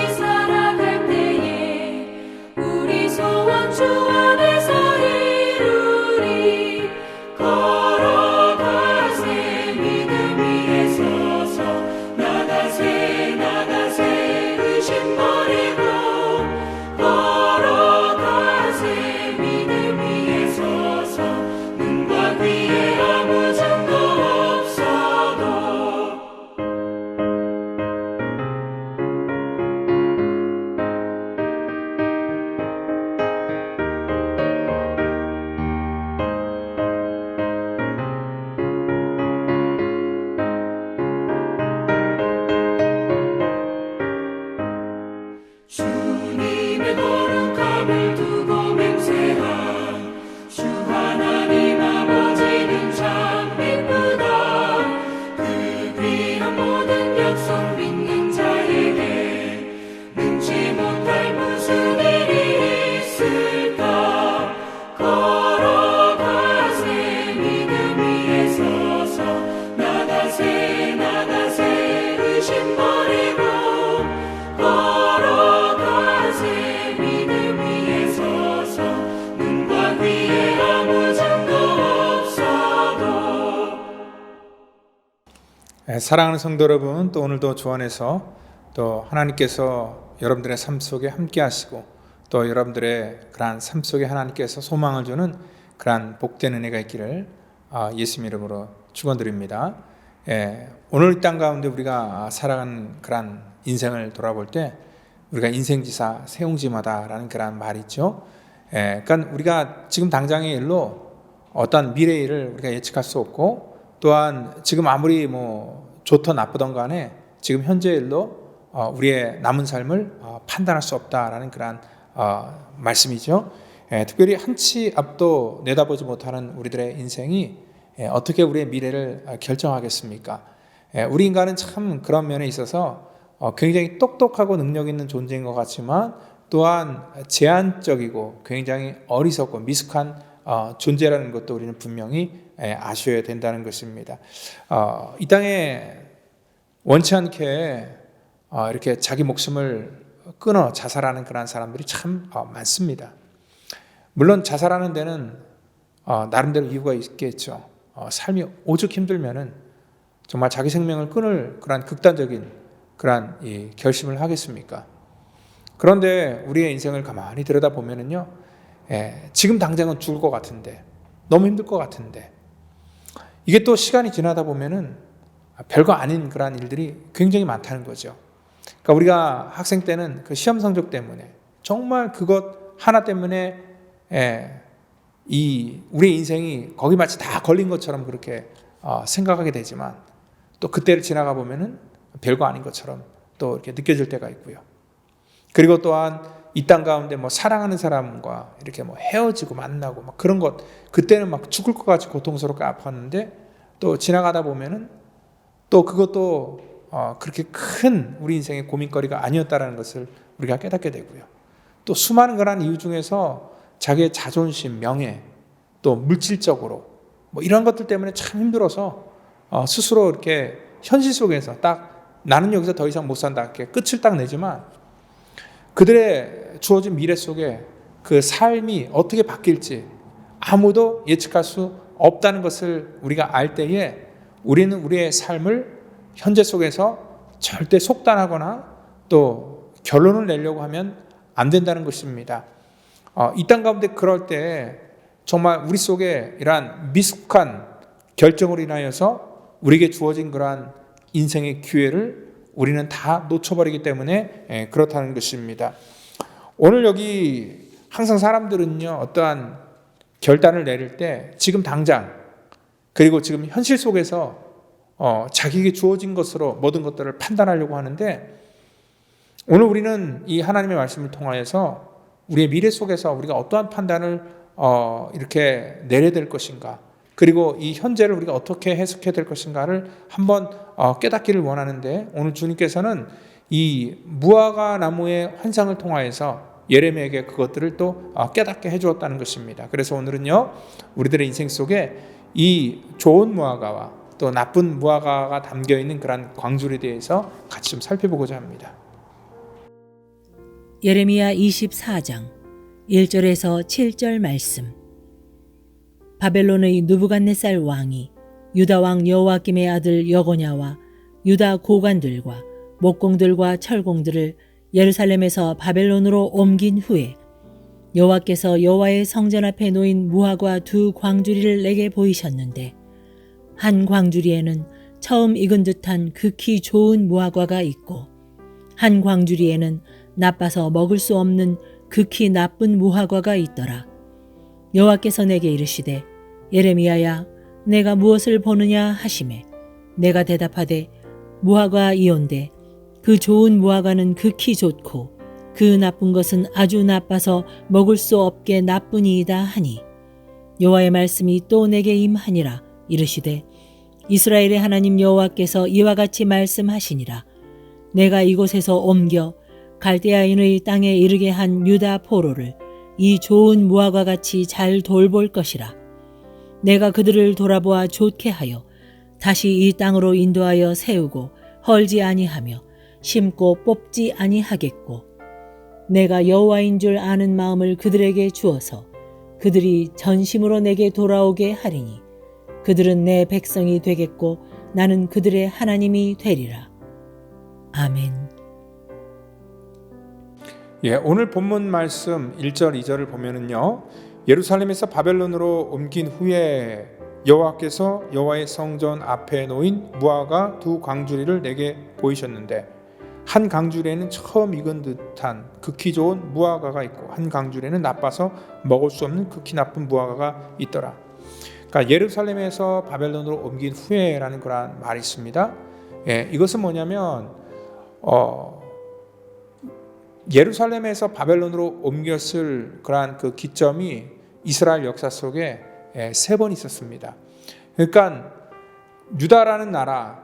살아갈 때에 우리 소원 주 안에서 이루리. 걸어가세 믿음 위에 서서 나가세 나가세 의심 버리고 걸어가세 믿음 위에 서서 눈과 귀에 아무 증거 없어도 주님의 거룩함을 두고 맹세한 주 하나님 아버지는 참 이쁘다. 그 귀한 모든 약속 믿는 자에게 능치 못할 무슨 일이 있을까. 걸어가세 믿음 위에 서서 나가세 나가세 의심 버리고 걸어가세 믿음 위에 서서 눈과 귀에 아무 증거 없어도. 사랑하는 성도 여러분, 또 오늘도 주 안에서 또 하나님께서 여러분들의 삶 속에 함께 하시고 또 여러분들의 그러한 삶 속에 하나님께서 소망을 주는 그러한 복된 은혜가 있기를 예수님 이름으로 축원드립니다. 오늘 이 땅 가운데 우리가 살아가는 그러한 인생을 돌아볼 때 우리가 인생지사 세옹지마다라는 그런 말이 있죠. 그러니까 우리가 지금 당장의 일로 어떤 미래의 일을 우리가 예측할 수 없고, 또한 지금 아무리 좋든 나쁘든 간에 지금 현재의 일로 우리의 남은 삶을 판단할 수 없다라는 그런 말씀이죠. 특별히 한치 앞도 내다보지 못하는 우리들의 인생이 어떻게 우리의 미래를 결정하겠습니까? 우리 인간은 참 그런 면에 있어서 굉장히 똑똑하고 능력 있는 존재인 것 같지만 또한 제한적이고 굉장히 어리석고 미숙한 존재라는 것도 우리는 분명히 아셔야 된다는 것입니다. 이 땅에 원치 않게 이렇게 자기 목숨을 끊어 자살하는 그런 사람들이 참 많습니다. 물론 자살하는 데는 나름대로 이유가 있겠죠. 삶이 오죽 힘들면은 정말 자기 생명을 끊을 그런 극단적인 그런 결심을 하겠습니까? 그런데 우리의 인생을 가만히 들여다보면은요, 지금 당장은 죽을 것 같은데, 너무 힘들 것 같은데, 이게 또 시간이 지나다 보면은 별거 아닌 그런 일들이 굉장히 많다는 거죠. 그러니까 우리가 학생 때는 그 시험 성적 때문에 정말 그것 하나 때문에 우리의 인생이 거기 마치 다 걸린 것처럼 그렇게 생각하게 되지만, 또 그때를 지나가 보면은 별거 아닌 것처럼 또 이렇게 느껴질 때가 있고요. 그리고 또한 이 땅 가운데 사랑하는 사람과 이렇게 헤어지고 만나고 그런 것, 그때는 죽을 것 같이 고통스럽게 아팠는데 또 지나가다 보면은 또 그것도 그렇게 큰 우리 인생의 고민거리가 아니었다라는 것을 우리가 깨닫게 되고요. 또 수많은 그런 이유 중에서 자기의 자존심, 명예, 또 물질적으로 이런 것들 때문에 참 힘들어서 스스로 이렇게 현실 속에서 딱 나는 여기서 더 이상 못 산다 이렇게 끝을 딱 내지만, 그들의 주어진 미래 속에 그 삶이 어떻게 바뀔지 아무도 예측할 수 없다는 것을 우리가 알 때에 우리는 우리의 삶을 현재 속에서 절대 속단하거나 또 결론을 내려고 하면 안 된다는 것입니다. 이 땅 가운데 그럴 때 정말 우리 속에 이러한 미숙한 결정으로 인하여서 우리에게 주어진 그러한 인생의 기회를 우리는 다 놓쳐버리기 때문에 그렇다는 것입니다. 오늘 여기 항상 사람들은요, 어떠한 결단을 내릴 때 지금 당장, 그리고 지금 현실 속에서 자기에게 주어진 것으로 모든 것들을 판단하려고 하는데, 오늘 우리는 이 하나님의 말씀을 통하여서 우리의 미래 속에서 우리가 어떠한 판단을 이렇게 내려야 될 것인가, 그리고 이 현재를 우리가 어떻게 해석해야 될 것인가를 한번 깨닫기를 원하는데, 오늘 주님께서는 이 무화과 나무의 환상을 통하여서 예레미야에게 그것들을 또 깨닫게 해주었다는 것입니다. 그래서 오늘은요, 우리들의 인생 속에 이 좋은 무화과와 또 나쁜 무화과가 담겨있는 그런 광주에 대해서 같이 좀 살펴보고자 합니다. 예레미야 24장 1절에서 7절 말씀. 바벨론의 느부갓네살 왕이 유다 왕 여호와김의 아들 여고냐와 유다 고관들과 목공들과 철공들을 예루살렘에서 바벨론으로 옮긴 후에 여호와께서 여호와의 성전 앞에 놓인 무화과 두 광주리를 내게 보이셨는데 한 광주리에는 처음 익은 듯한 극히 좋은 무화과가 있고 한 광주리에는 나빠서 먹을 수 없는 극히 나쁜 무화과가 있더라. 여호와께서 내게 이르시되 예레미야야 내가 무엇을 보느냐 하시매 내가 대답하되 무화과이온데 그 좋은 무화과는 극히 좋고 그 나쁜 것은 아주 나빠서 먹을 수 없게 나쁘니이다 하니 여호와의 말씀이 또 내게 임하니라. 이르시되 이스라엘의 하나님 여호와께서 이와 같이 말씀하시니라. 내가 이곳에서 옮겨 갈대아인의 땅에 이르게 한 유다 포로를 이 좋은 무화과 같이 잘 돌볼 것이라. 내가 그들을 돌아보아 좋게 하여 다시 이 땅으로 인도하여 세우고 헐지 아니하며 심고 뽑지 아니하겠고 내가 여호와인 줄 아는 마음을 그들에게 주어서 그들이 전심으로 내게 돌아오게 하리니 그들은 내 백성이 되겠고 나는 그들의 하나님이 되리라. 아멘. 예, 오늘 본문 말씀 1절, 2절을 보면은요. 예루살렘에서 바벨론으로 옮긴 후에 여호와께서 여호와의 성전 앞에 놓인 무화과 두 광주리를 내게 보이셨는데 한 광주리에는 처음 익은 듯한 극히 좋은 무화과가 있고 한 광주리에는 나빠서 먹을 수 없는 극히 나쁜 무화과가 있더라. 그러니까 예루살렘에서 바벨론으로 옮긴 후에라는 그런 말이 있습니다. 예, 이것은 뭐냐면 예루살렘에서 바벨론으로 옮겼을 그러한 그 기점이 이스라엘 역사 속에 3번 있었습니다. 그러니까 유다라는 나라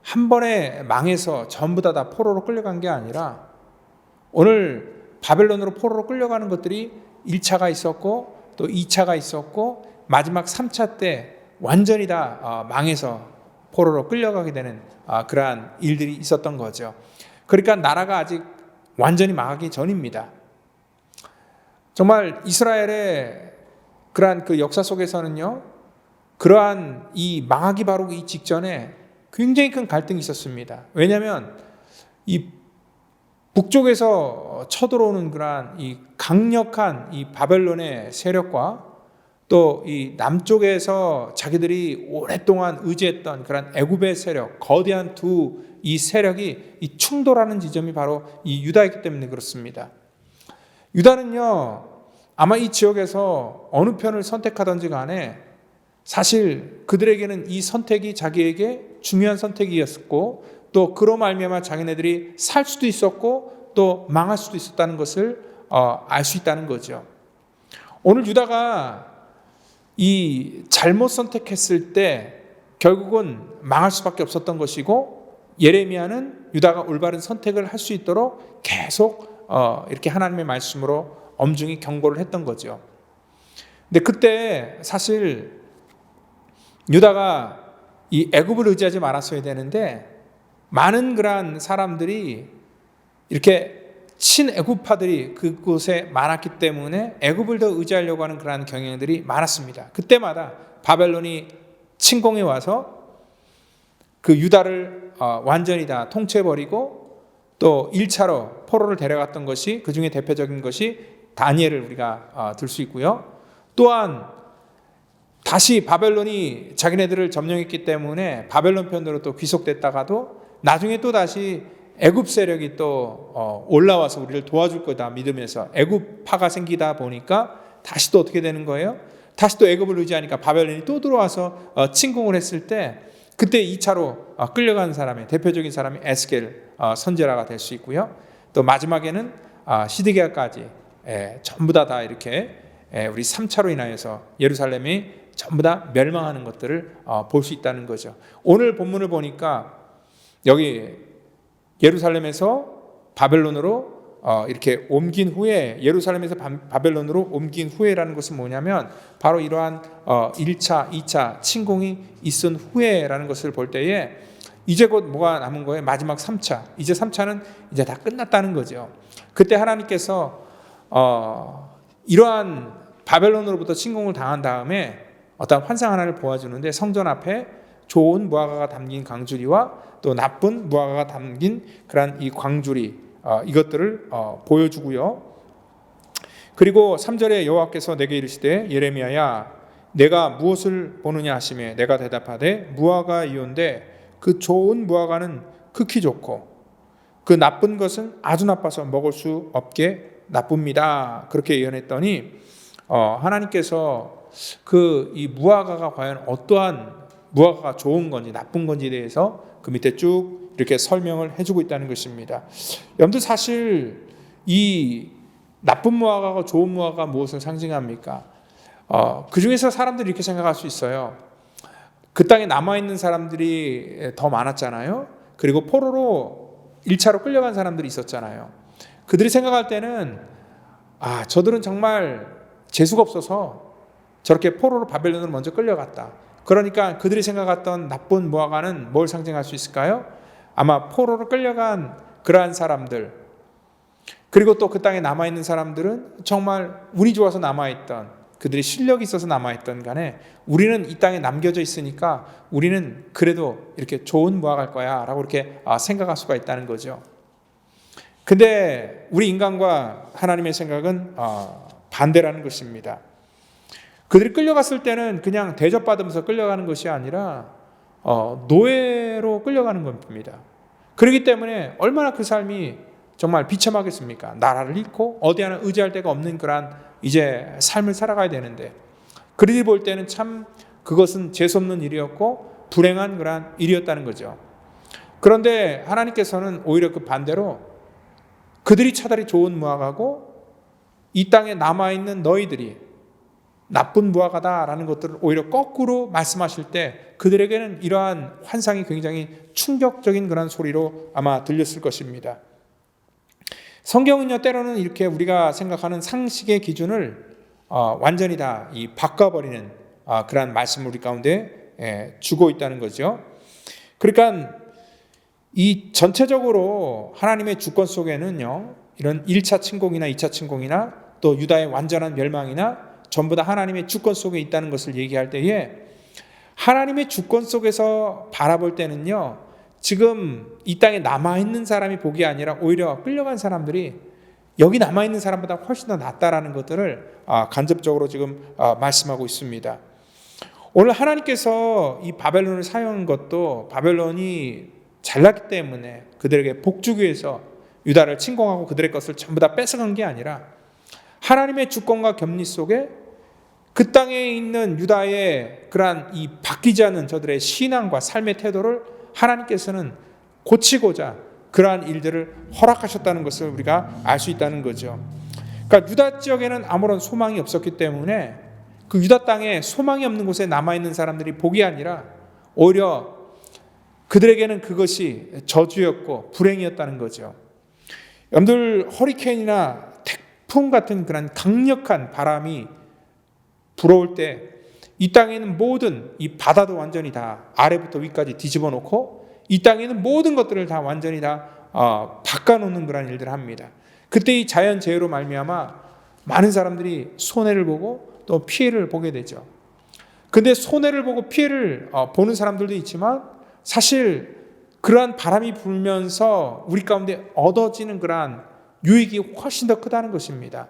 한 번에 망해서 전부 다 포로로 끌려간 게 아니라 오늘 바벨론으로 포로로 끌려가는 것들이 1차가 있었고 또 2차가 있었고 마지막 3차 때 완전히 다 망해서 포로로 끌려가게 되는 그러한 일들이 있었던 거죠. 그러니까 나라가 아직 완전히 망하기 전입니다. 정말 이스라엘의 그러한 그 역사 속에서는요, 그러한 이 망하기 바로 이 직전에 굉장히 큰 갈등이 있었습니다. 왜냐하면 이 북쪽에서 쳐들어오는 그러한 이 강력한 이 바벨론의 세력과 또 이 남쪽에서 자기들이 오랫동안 의지했던 그런 애굽의 세력, 거대한 두 이 세력이 이 충돌하는 지점이 바로 이 유다이기 때문에 그렇습니다. 유다는요, 아마 이 지역에서 어느 편을 선택하든지 간에 사실 그들에게는 이 선택이 자기에게 중요한 선택이었고 또 그로 말미암아 자기네들이 살 수도 있었고 또 망할 수도 있었다는 것을 알 수 있다는 거죠. 오늘 유다가 이 잘못 선택했을 때 결국은 망할 수밖에 없었던 것이고 예레미야는 유다가 올바른 선택을 할 수 있도록 계속 이렇게 하나님의 말씀으로 엄중히 경고를 했던 거죠. 근데 그때 사실 유다가 이 애굽을 의지하지 말았어야 되는데 많은 그러한 사람들이 이렇게 친애굽파들이 그곳에 많았기 때문에 애굽을 더 의지하려고 하는 그러한 경향들이 많았습니다. 그때마다 바벨론이 침공해 와서 그 유다를 완전히 다 통치해버리고 또 1차로 포로를 데려갔던 것이 그 중에 대표적인 것이 다니엘을 우리가 들 수 있고요. 또한 다시 바벨론이 자기네들을 점령했기 때문에 바벨론 편으로 또 귀속됐다가도 나중에 또 다시 애굽 세력이 또 올라와서 우리를 도와줄 거다 믿으면서 애굽파가 생기다 보니까 다시 또 어떻게 되는 거예요? 다시 또 애굽을 의지하니까 바벨론이 또 들어와서 침공을 했을 때 그때 2차로 끌려간 사람의 대표적인 사람이 에스겔 선지자가 될 수 있고요. 또 마지막에는 시드기야까지 전부 다 이렇게 우리 3차로 인하여서 예루살렘이 전부 다 멸망하는 것들을 볼 수 있다는 거죠. 오늘 본문을 보니까 여기 예루살렘에서 바벨론으로 이렇게 옮긴 후에 예루살렘에서 바벨론으로 옮긴 후에라는 것은 뭐냐면 바로 이러한 1차, 2차 침공이 있은 후에라는 것을 볼 때에 이제 곧 뭐가 남은 거예요? 마지막 3차. 이제 3차는 이제 다 끝났다는 거죠. 그때 하나님께서 이러한 바벨론으로부터 침공을 당한 다음에 어떤 환상 하나를 보여주는데 성전 앞에 좋은 무화과가 담긴 광주리와 또 나쁜 무화과가 담긴 그런 이 광주리 이것들을 보여주고요. 그리고 3절에 여호와께서 내게 이르시되 예레미야야 내가 무엇을 보느냐 하시매 내가 대답하되 무화과이온데 그 좋은 무화과는 극히 좋고 그 나쁜 것은 아주 나빠서 먹을 수 없게 나쁩니다. 그렇게 예언했더니 하나님께서 그 이 무화과가 과연 어떠한 무화과가 좋은 건지 나쁜 건지에 대해서 그 밑에 쭉 이렇게 설명을 해주고 있다는 것입니다. 여러분들 사실 이 나쁜 무화과가 좋은 무화과가 무엇을 상징합니까? 그 중에서 사람들이 이렇게 생각할 수 있어요. 그 땅에 남아있는 사람들이 더 많았잖아요. 그리고 포로로 1차로 끌려간 사람들이 있었잖아요. 그들이 생각할 때는 저들은 정말 재수가 없어서 저렇게 포로로 바벨론으로 먼저 끌려갔다. 그러니까 그들이 생각했던 나쁜 무화과는 뭘 상징할 수 있을까요? 아마 포로로 끌려간 그러한 사람들, 그리고 또 그 땅에 남아있는 사람들은 정말 운이 좋아서 남아있던, 그들이 실력이 있어서 남아있던 간에 우리는 이 땅에 남겨져 있으니까 우리는 그래도 이렇게 좋은 무화과일 거야 라고 이렇게 생각할 수가 있다는 거죠. 근데 우리 인간과 하나님의 생각은 반대라는 것입니다. 그들이 끌려갔을 때는 그냥 대접받으면서 끌려가는 것이 아니라 노예로 끌려가는 겁니다. 그렇기 때문에 얼마나 그 삶이 정말 비참하겠습니까? 나라를 잃고 어디 하나 의지할 데가 없는 그런 이제 삶을 살아가야 되는데, 그들이 볼 때는 참 그것은 재수없는 일이었고 불행한 그런 일이었다는 거죠. 그런데 하나님께서는 오히려 그 반대로 그들이 차라리 좋은 무화과고 이 땅에 남아있는 너희들이 나쁜 무화과다라는 것들을 오히려 거꾸로 말씀하실 때 그들에게는 이러한 환상이 굉장히 충격적인 그런 소리로 아마 들렸을 것입니다. 성경은요, 때로는 이렇게 우리가 생각하는 상식의 기준을 완전히 다 바꿔버리는 그런 말씀을 우리 가운데 주고 있다는 거죠. 그러니까 이 전체적으로 하나님의 주권 속에는요, 이런 1차 침공이나 2차 침공이나 또 유다의 완전한 멸망이나 전부 다 하나님의 주권 속에 있다는 것을 얘기할 때에, 하나님의 주권 속에서 바라볼 때는요, 지금 이 땅에 남아있는 사람이 복이 아니라 오히려 끌려간 사람들이 여기 남아있는 사람보다 훨씬 더 낫다라는 것들을 간접적으로 지금 말씀하고 있습니다. 오늘 하나님께서 이 바벨론을 사용한 것도 바벨론이 잘났기 때문에 그들에게 복 주기 위해서 유다를 침공하고 그들의 것을 전부 다 뺏어간 게 아니라 하나님의 주권과 격리 속에 그 땅에 있는 유다의 그러한 이 바뀌지 않는 저들의 신앙과 삶의 태도를 하나님께서는 고치고자 그러한 일들을 허락하셨다는 것을 우리가 알 수 있다는 거죠. 그러니까 유다 지역에는 아무런 소망이 없었기 때문에 그 유다 땅에 소망이 없는 곳에 남아있는 사람들이 복이 아니라 오히려 그들에게는 그것이 저주였고 불행이었다는 거죠. 여러분들, 허리케인이나 태풍 같은 그런 강력한 바람이 불어올 때 이 땅에는 모든 이 바다도 완전히 다 아래부터 위까지 뒤집어 놓고 이 땅에는 모든 것들을 다 완전히 다 바꿔놓는 그런 일들을 합니다. 그때 이 자연재해로 말미암아 많은 사람들이 손해를 보고 또 피해를 보게 되죠. 근데 손해를 보고 피해를 보는 사람들도 있지만 사실 그러한 바람이 불면서 우리 가운데 얻어지는 그러한 유익이 훨씬 더 크다는 것입니다.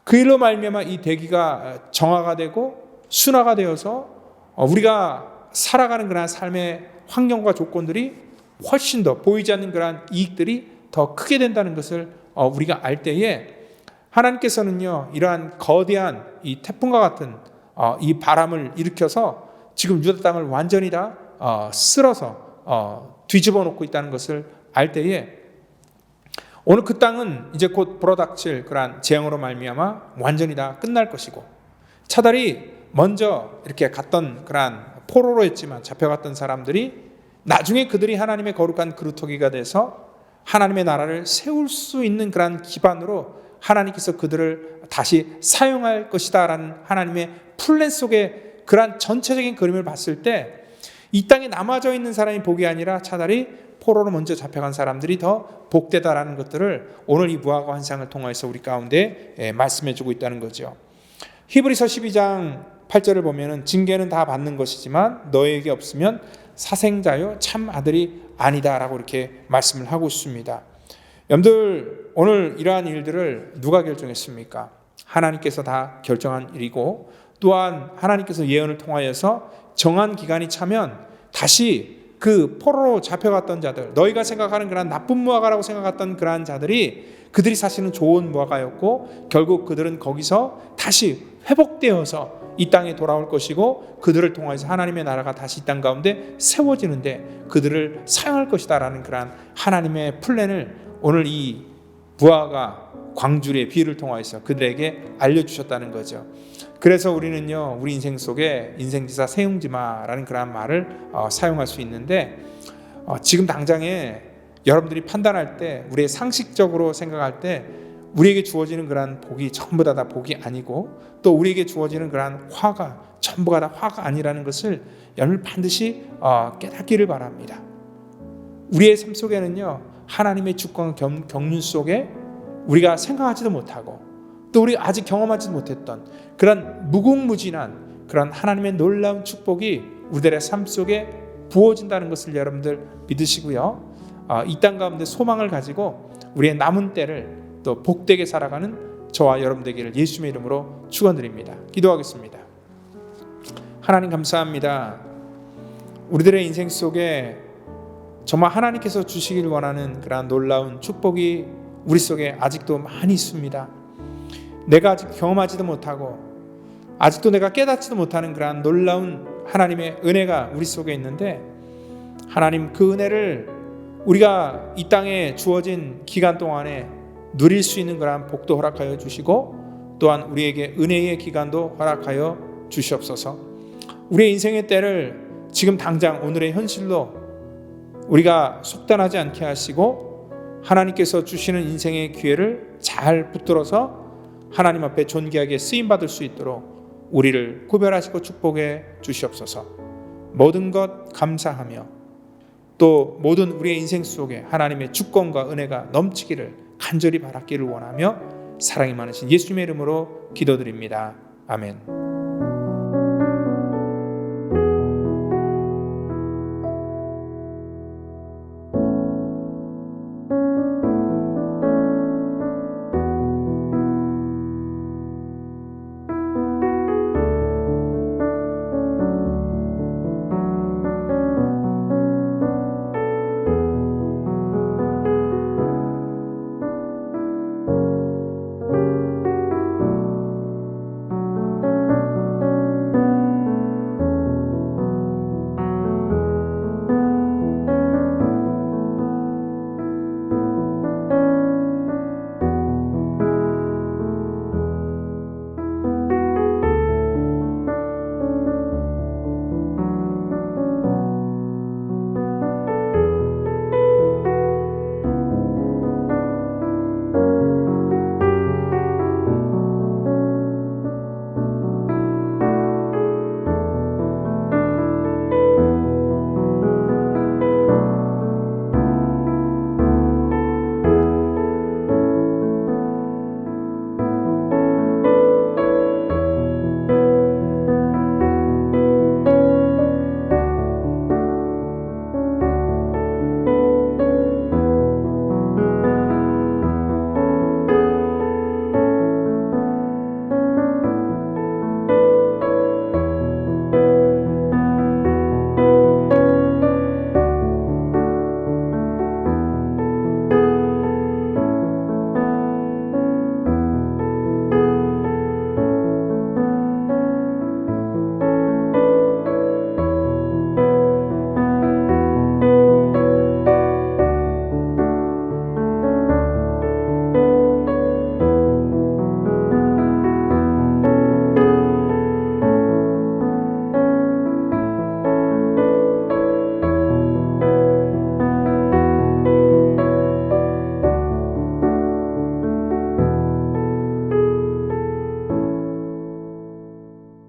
그 일로 말미암아 이 대기가 정화가 되고 순화가 되어서 우리가 살아가는 그러한 삶의 환경과 조건들이 훨씬 더 보이지 않는 그러한 이익들이 더 크게 된다는 것을 우리가 알 때에 하나님께서는요, 이러한 거대한 이 태풍과 같은 이 바람을 일으켜서 지금 유다 땅을 완전히 다 쓸어서 뒤집어 놓고 있다는 것을 알 때에 오늘 그 땅은 이제 곧 불어닥칠 그러한 재앙으로 말미암아 완전히 다 끝날 것이고, 차라리 먼저 이렇게 갔던 그러한 포로로 했지만 잡혀갔던 사람들이 나중에 그들이 하나님의 거룩한 그루터기가 돼서 하나님의 나라를 세울 수 있는 그러한 기반으로 하나님께서 그들을 다시 사용할 것이다 라는 하나님의 플랜 속에 그러한 전체적인 그림을 봤을 때 이 땅에 남아져 있는 사람이 복이 아니라 차라리 포로로 먼저 잡혀간 사람들이 더 복되다라는 것들을 오늘 이 무화과 환상을 통해서 우리 가운데 말씀해 주고 있다는 거죠. 히브리서 12장 8절을 보면은 징계는 다 받는 것이지만 너에게 없으면 사생자요 참 아들이 아니다라고 이렇게 말씀을 하고 있습니다. 여러분들, 오늘 이러한 일들을 누가 결정했습니까? 하나님께서 다 결정한 일이고, 또한 하나님께서 예언을 통하여서 정한 기간이 차면 다시 그 포로로 잡혀갔던 자들, 너희가 생각하는 그런 나쁜 무화과라고 생각했던 그러한 자들이 그들이 사실은 좋은 무화과였고, 결국 그들은 거기서 다시 회복되어서 이 땅에 돌아올 것이고, 그들을 통해서 하나님의 나라가 다시 이 땅 가운데 세워지는데 그들을 사용할 것이다라는 그러한 하나님의 플랜을 오늘 이 무화과 광주리의 비유를 통해서 그들에게 알려주셨다는 거죠. 그래서 우리는요, 우리 인생 속에 인생지사 세용지마라는 그런 말을 사용할 수 있는데, 지금 당장에 여러분들이 판단할 때, 우리의 상식적으로 생각할 때 우리에게 주어지는 그러한 복이 전부 다 복이 아니고, 또 우리에게 주어지는 그러한 화가 전부가 다 화가 아니라는 것을 여러분 반드시 깨닫기를 바랍니다. 우리의 삶 속에는요, 하나님의 주권 경륜 속에 우리가 생각하지도 못하고 또 우리 아직 경험하지도 못했던 그런 무궁무진한 그런 하나님의 놀라운 축복이 우리들의 삶 속에 부어진다는 것을 여러분들 믿으시고요, 이 땅 가운데 소망을 가지고 우리의 남은 때를 또 복되게 살아가는 저와 여러분 되기를 예수님의 이름으로 축원드립니다. 기도하겠습니다. 하나님 감사합니다. 우리들의 인생 속에 정말 하나님께서 주시길 원하는 그런 놀라운 축복이 우리 속에 아직도 많이 있습니다. 내가 아직 경험하지도 못하고 아직도 내가 깨닫지도 못하는 그런 놀라운 하나님의 은혜가 우리 속에 있는데, 하나님 그 은혜를 우리가 이 땅에 주어진 기간 동안에 누릴 수 있는 그런 복도 허락하여 주시고, 또한 우리에게 은혜의 기간도 허락하여 주시옵소서. 우리의 인생의 때를 지금 당장 오늘의 현실로 우리가 속단하지 않게 하시고, 하나님께서 주시는 인생의 기회를 잘 붙들어서 하나님 앞에 존귀하게 쓰임받을 수 있도록 우리를 구별하시고 축복해 주시옵소서. 모든 것 감사하며 또 모든 우리의 인생 속에 하나님의 주권과 은혜가 넘치기를 간절히 바라기를 원하며 사랑이 많으신 예수님의 이름으로 기도드립니다. 아멘.